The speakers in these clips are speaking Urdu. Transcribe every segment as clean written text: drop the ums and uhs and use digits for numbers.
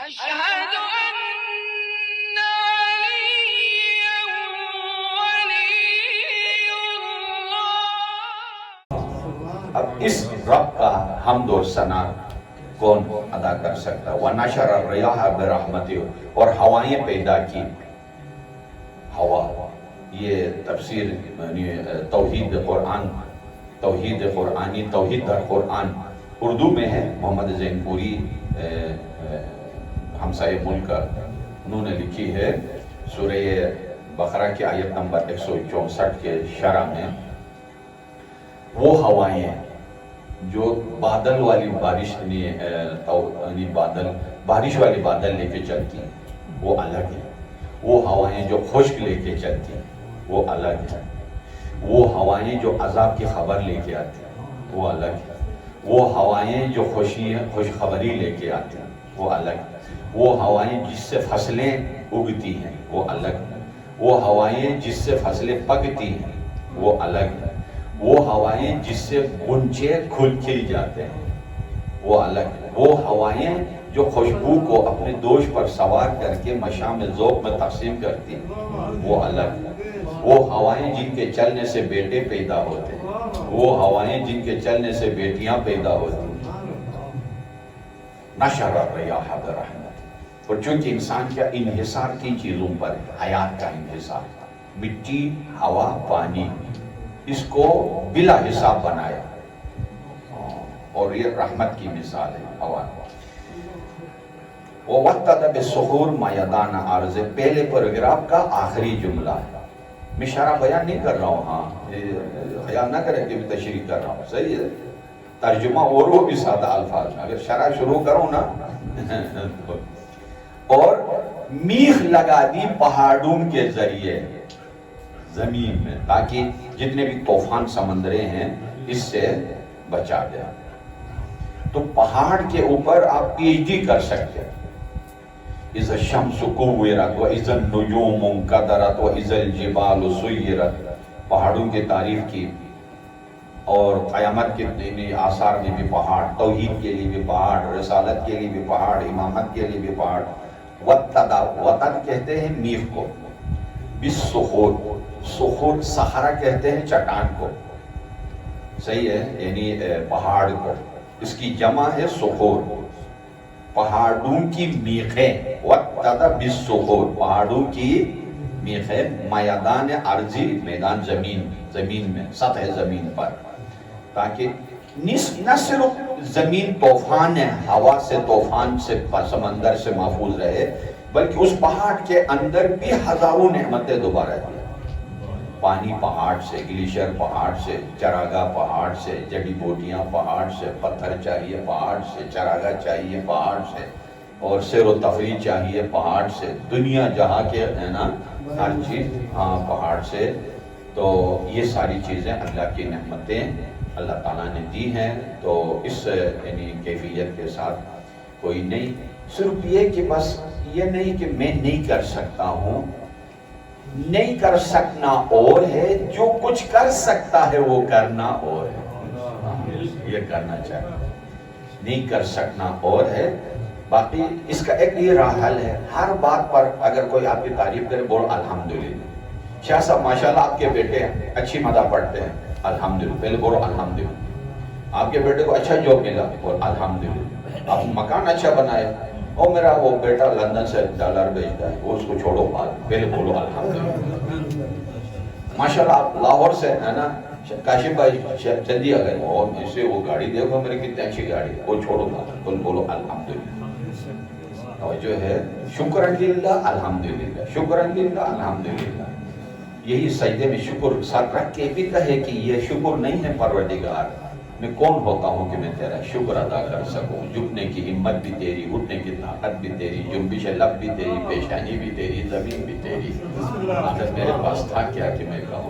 أشهد أن عليا ولي الله. اب اس رب کا حمد و ثنا کون ادا کر سکتا ہے؟ وَنَشَرَ الرِّيَاحَ بِرَحْمَتِهِ، اور ہوائیں پیدا کی. ہوا، یہ تفسیر توحید قرآن، توحید قرآنی، توحید در قرآن اردو میں ہے. محمد زین پوری ہمسائے ملک انہوں نے لکھی ہے. سورہ بقرہ کی آیت نمبر 164 کے شرح میں وہ ہوائیں جو بادل والی بارش بارش والی بادل لے کے چلتی ہیں وہ الگ ہے. وہ ہوائیں جو خشک لے کے چلتی ہیں وہ الگ ہے. وہ ہوائیں جو عذاب کی خبر لے کے آتی ہیں وہ الگ ہے. وہ ہوائیں جو خوشخبری لے کے آتی ہیں وہ الگ ہے. وہ ہوائیں جس سے فصلیں اگتی ہیں وہ الگ ہے. وہ ہوائیں جس سے فصلیں پکتی ہیں وہ الگ ہے. وہ ہوائیں جس سے غنچے کھل جاتے ہیں وہ الگ ہے. وہ ہوائیں جو خوشبو کو اپنے دوش پر سوار کر کے مشام ذوق میں تقسیم کرتی ہیں وہ الگ ہے. وہ ہوائیں جن کے چلنے سے بیٹے پیدا ہوتے ہیں، وہ ہوائیں جن کے چلنے سے بیٹیاں پیدا ہوتی ہیں. نشر الریاح برحمتہ. اور چونکہ انسان کا انحصار تین چیزوں پر ہے، حیات کا انحصار، مٹی، ہوا، پانی، اس کو بلا حساب بنایا اور یہ رحمت کی مثال ہے. ہوا وَوَتَّدَ بِالسُّخُورِ مَيَدَانَ عَرْضِ، پہلے پیراگراف کا آخری جملہ ہے. میں شرح بیان نہیں کر رہا ہوں، ہاں خیال نہ کریں کہ میں تشریح کر رہا ہوں، صحیح ہے. ترجمہ اور وہ بھی سادہ الفاظ میں، اگر شرح شروع کروں نا اور میخ لگا دی پہاڑوں کے ذریعے زمین میں تاکہ جتنے بھی طوفان سمندریں ہیں اس سے بچا دیں. تو پہاڑ کے اوپر آپ پی ایچ ڈی کر سکتے ہیں. اِذَا الشَّمْسُ كُوِّرَتْ وَإِذَا النُّجُومُ انْكَدَرَتْ وَإِذَا الْجِبَالُ سُيِّرَتْ، پہاڑوں کی تعریف کی اور قیامت کے آثار میں بھی پہاڑ، توحید کے لیے بھی پہاڑ، رسالت کے لیے بھی پہاڑ، امامت کے لیے بھی پہاڑ. وَتَّدَ، وطن کہتے ہیں میخ کو، بِالسُّخُورِ، سخور صحرا کہتے ہیں چٹان کو، صحیح ہے، یعنی پہاڑ کو. اس کی جمع ہے سخور، پہاڑوں کی میخیں. وَتَّدَ بِالسُّخُورِ، پہاڑوں کی میخیں. میدان ارضی، میدان زمین میں، سطح زمین پر، تاکہ نہ صرف زمین طوفان ہے، ہوا سے، طوفان سے، سمندر سے محفوظ رہے، بلکہ اس پہاڑ کے اندر بھی ہزاروں نعمتیں دوبارہ دی. پانی پہاڑ سے، گلیشیر پہاڑ سے، چراگاہ پہاڑ سے، جڑی بوٹیاں پہاڑ سے، پتھر چاہیے پہاڑ سے، چراگاہ چاہیے پہاڑ سے، اور سیر و تفریح چاہیے پہاڑ سے. دنیا جہاں کے ہے نا ہر چیز ہاں پہاڑ سے. تو یہ ساری چیزیں اللہ کی نعمتیں اللہ تعالیٰ نے دی ہیں. تو اس یعنی کیفیت کے ساتھ کوئی نہیں، صرف یہ کہ بس یہ نہیں کہ میں نہیں کر سکتا ہوں، نہیں کر سکنا اور ہے، جو کچھ کر سکتا ہے وہ کرنا اور ہے. یہ کرنا چاہیے. نہیں کر سکنا اور ہے. باقی اس کا ایک یہ راہ حل ہے، ہر بات پر اگر کوئی آپ کی تعریف کرے بولو الحمدللہ. شاہ صاحب ماشاءاللہ آپ کے بیٹے اچھی مدح پڑھتے ہیں، الحمدللہ، پہلے بولو الحمدللہ. آپ کے بیٹے کو اچھا جاب ملا، بولو الحمدللہ. آپ مکان اچھا بنائے، اور میرا وہ بیٹا لندن سے ڈالر بھیجتا ہے، وہ اس کو چھوڑو بات، پہلے بولو الحمدللہ. ماشاءاللہ آپ لاہور سے ہے نا کاشف بھائی جلدی آ گئے، اور اسے وہ گاڑی دیکھو میرے کتنی اچھی گاڑی ہے، وہ چھوڑو بات، بولو الحمدللہ. جو ہے شکر للہ الحمدللہ، شکر للہ الحمدللہ. یہی سجدے میں شکر سر رکھ کے بھی کہے کہ یہ شکر نہیں ہے پروردگار، میں کون ہوتا ہوں کہ میں تیرا شکر ادا کر سکوں. جھکنے کی ہمت بھی تیری، اٹھنے کی طاقت بھی تیری، جنبش لب بھی تیری، پیشانی بھی تیری، زمین بھی تیری. اگر میرے پاس تھا کیا کہ میں کہوں.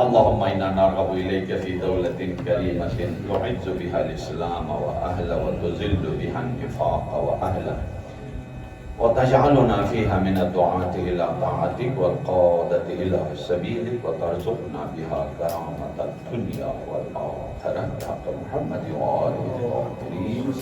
اللهم انا نرغب اليك في دولة كريمة تعز بها الاسلام واهله وتذل بها النفاق واهله وتجعلنا فيها من الدعاة الى طاعتك والقادة الى سبيلك وترزقنا بها كرامة الدنيا والاخرة. أكثر حق محمد وآله الطاهرين.